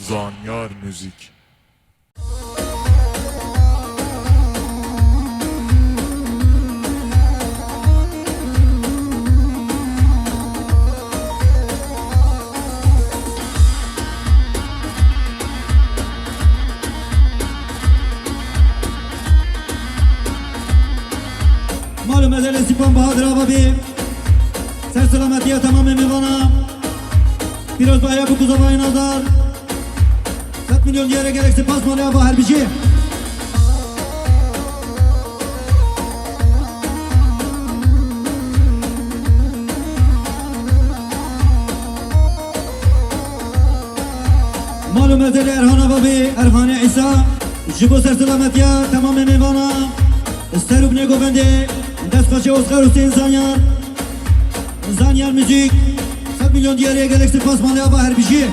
Zanyar Müzik. Malum ezeli Sipan Bahadır Ababi Ser selametiye tamamen mevana Piroz Baya bu kuzabayı nazar 4 milyon diyere gereksi pasmalı hava herbici Malum ezeli Erhan Ababi Erhan İsa Jibo ser selametiye tamamen mevana Sterub ne govende Destkaçı Oscar Hüseyin Zanyar Zanyar Müzik 4 milyon diyarıya gereksin pasmalı hava herbici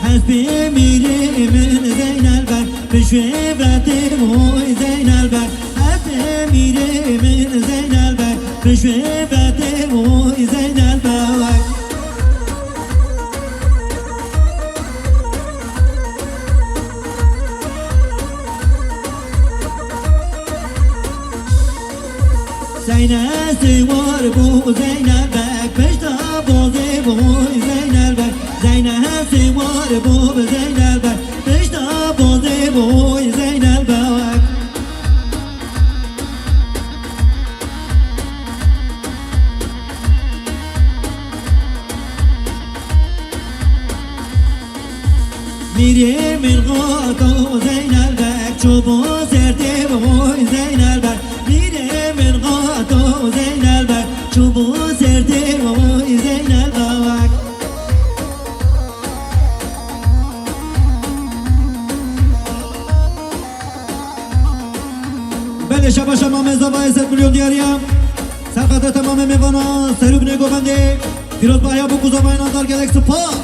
Hasbi mirimin Zeynelber Peşvevetim oy Zeynelber Hasbi mirimin Zeynelber Peşvevetim oy Zeynelber Zeynesi var bu Zeynelbek Peşta bozu bu Zeynelbek Zeynesi var bu Zeynelbek Peşta bozu bu Zeynelbek Mirimin gâto Zeynelbek Çubu serdi bu Zeynelbek Mirimin gâto Zeynelbek Çubu serdi bu Zeynelbek Beleşe başa mame zavayı 4 milyon diyarıya Serkata tamame mevana Serub ne govendi Piroz Baya bu kuzabayı nazar gereksi pas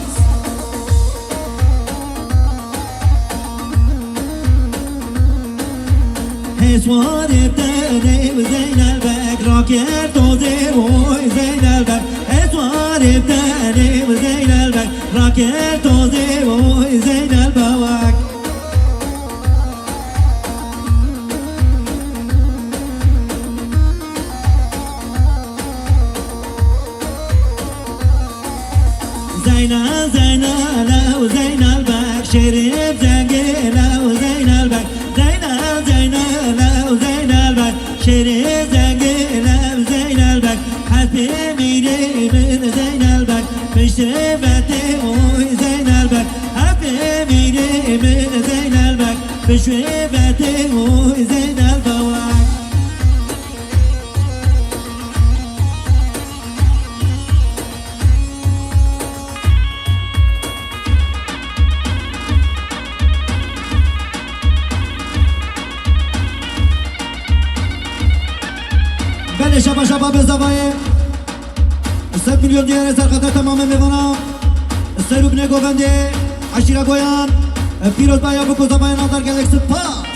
Esvarip derim Zeynelbek Raker tozim oy Zeynelbek Esvarip derim Zeynelbek Raker tozim oy Zeynelbek Zeynel Zeynel Zeynelbek Şerif zengin Zeynelbek Zeynel Zeynel Zeynelbek Şerif zengin Zeynelbek Hasbi mirimin Zeynelbek Peşvevetim oy Zeynelbek Hasbi mirimin Zeynelbek Peşvevetim oy Zeynelbek Bele şaba şaba bezavayı 4 milyon diyarı serkata tamamen mevana Serub ne govendi Aşira goyan Piroz Baya bu kuzabayı nazar gereksi pas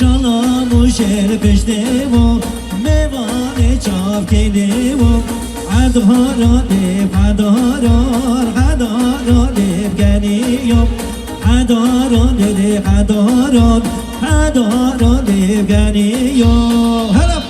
Şalamu şerbişte bu mevane çap keli bu Adhara dev adhara adhara dev geliyor هدارا دیگنی یا هرب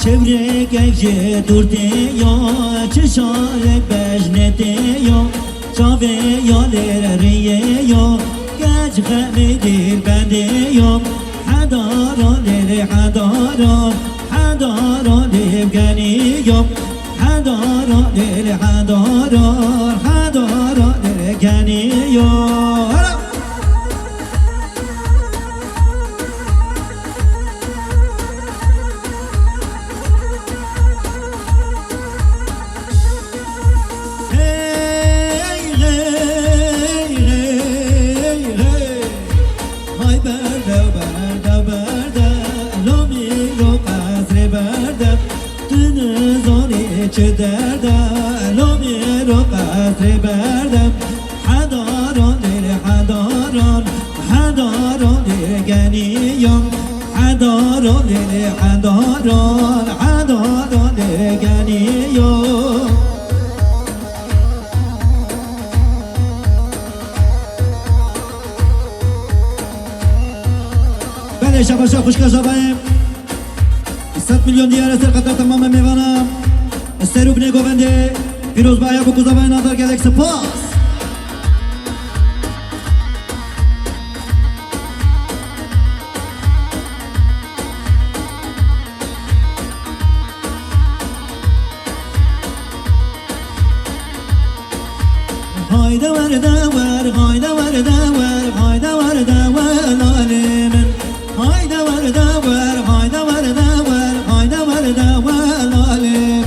چهره گنجه دورده یا چشارک بجنده یا چاوه یا لریه یا گنج خمه دیر بنده یا حداران لیر حداران حداران لیر گنی یا حداران لیر حداران حداران لیر گنی یا چه دردم لومی رو قطر بردم حداران دیر حداران حداران دیر گنیم حداران دیر حداران حداران دیر گنیم بله شباشا خوشکا شبایم 100 میلیون دیار است قطر تمام میوانم استروب نگوونده پیروز بایا بکوزا بایا نادر گلک سپاس hayda varda var hayda varda var hayda varda var alimin hayda varda var hayda varda var hayda varda var alimin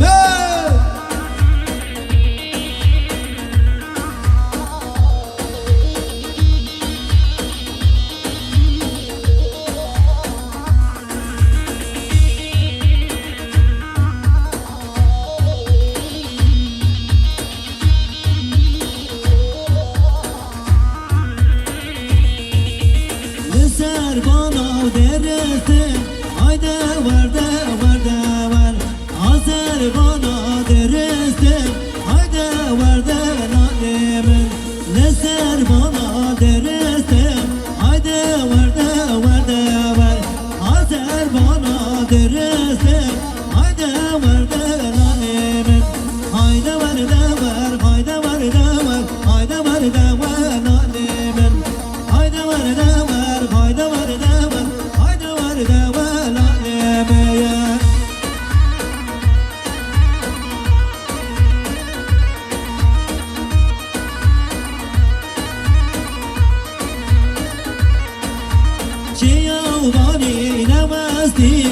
Bana dersin, haydi varda varda var. Azer bana dersin, haydi varda nalimin. Leser bana dersin, haydi varda varda var. Azer bana dersin, haydi varda nalimin. Haydi varda var, haydi varda var, haydi varda var nalimin. Haydi varda var, haydi varda var, haydi varda var nalimin. Çiğ bani nemesti